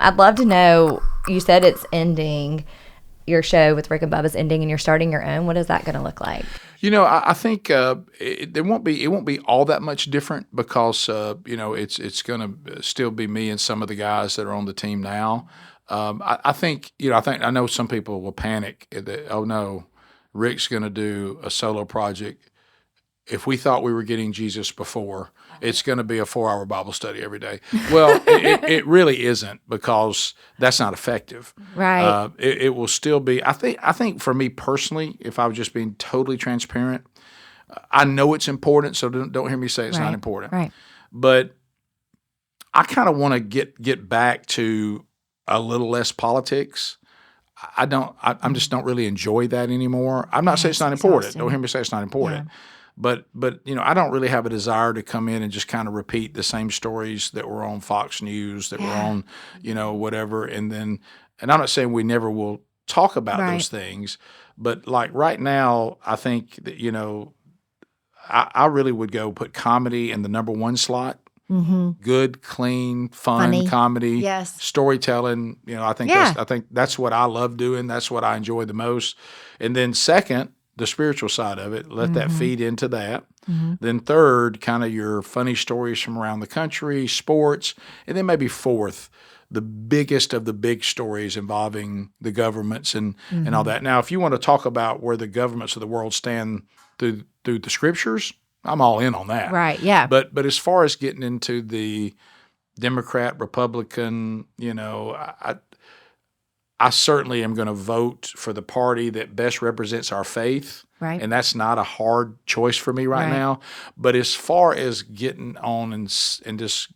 I'd love to know, you said it's ending, your show with Rick and Bubba's ending and you're starting your own. What is that going to look like? I think it won't be all that much different because it's going to still be me and some of the guys that are on the team now. I know some people will panic that, oh no, Rick's going to do a solo project. If we thought we were getting Jesus before, it's going to be a 4-hour Bible study every day. Well, it really isn't, because that's not effective. Right. It will still be. I think for me personally, if I was just being totally transparent, I know it's important, so don't hear me say it's not important. Right. But I kind of want to get back to a little less politics. I just don't really enjoy that anymore. I'm not saying it's not important. Exhausting. Don't hear me say it's not important. Yeah. But I don't really have a desire to come in and just kind of repeat the same stories that were on Fox News, that were on, whatever. And I'm not saying we never will talk about those things, but like right now, I think that, I really would go put comedy in the number one slot. Mm-hmm. Good, clean, fun Funny. comedy, Yes. Storytelling. I think that's what I love doing. That's what I enjoy the most. And then second, the spiritual side of it, let that feed into that. Mm-hmm. Then third, kind of your funny stories from around the country, sports, and then maybe fourth, the biggest of the big stories involving the governments and all that. Now, if you want to talk about where the governments of the world stand through the scriptures, I'm all in on that. Right, yeah. But as far as getting into the Democrat, Republican, I certainly am going to vote for the party that best represents our faith. Right. And that's not a hard choice for me right now. But as far as getting on and just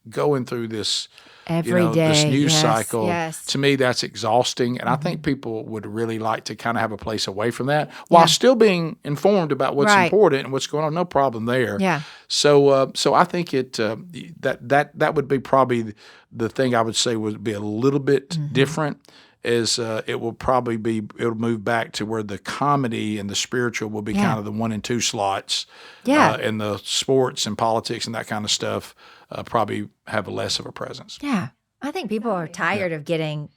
going through this every day, this news cycle, yes. to me that's exhausting. And I think people would really like to kind of have a place away from that while still being informed about what's important and what's going on. No problem there. Yeah. So I think that would be probably the thing I would say would be a little bit different. Is it'll move back to where the comedy and the spiritual will be kind of the 1 and 2 slots. Yeah. And the sports and politics and that kind of stuff probably have less of a presence. Yeah. I think people are tired of getting,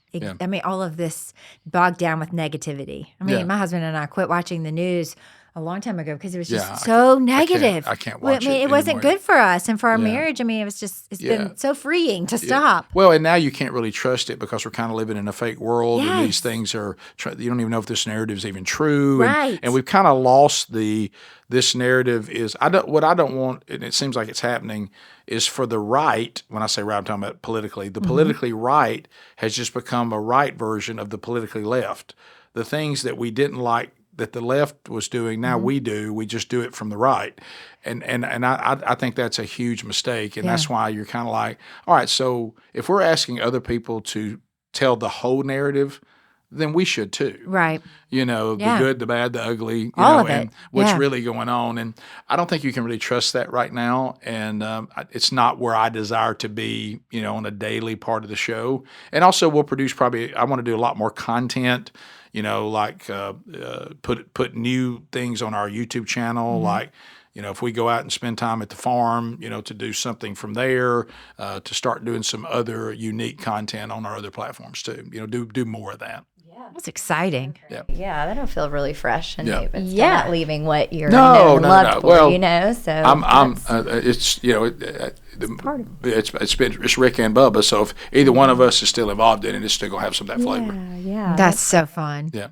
all of this bogged down with negativity. My husband and I quit watching the news a long time ago because it was just so negative. I can't watch it it wasn't anymore. good for us and for our marriage. It's been so freeing to stop. Well, and now you can't really trust it because we're kind of living in a fake world, and these things you don't even know if this narrative is even true. Right. And we've kind of lost this narrative is, what I don't want, and it seems like it's happening, is for the right, when I say right, I'm talking about politically, the politically right has just become a right version of the politically left. The things that we didn't like that the left was doing, now we do. We just do it from the right. And I think that's a huge mistake. And that's why you're kind of like, all right, so if we're asking other people to tell the whole narrative, then we should too. Right. The good, the bad, the ugly, all of it. And what's really going on. And I don't think you can really trust that right now. And it's not where I desire to be, on a daily part of the show. And also we'll produce I want to do a lot more content, like put new things on our YouTube channel, like, if we go out and spend time at the farm, to do something from there, to start doing some other unique content on our other platforms too. Do more of that. That's exciting. Yeah, that'll feel really fresh and new, but still Yeah. not leaving what you're No. loved for, Well, so it's it's Rick and Bubba. So if either one of us is still involved in it, it's still gonna have some of that flavor. yeah, That's so fun. Yeah.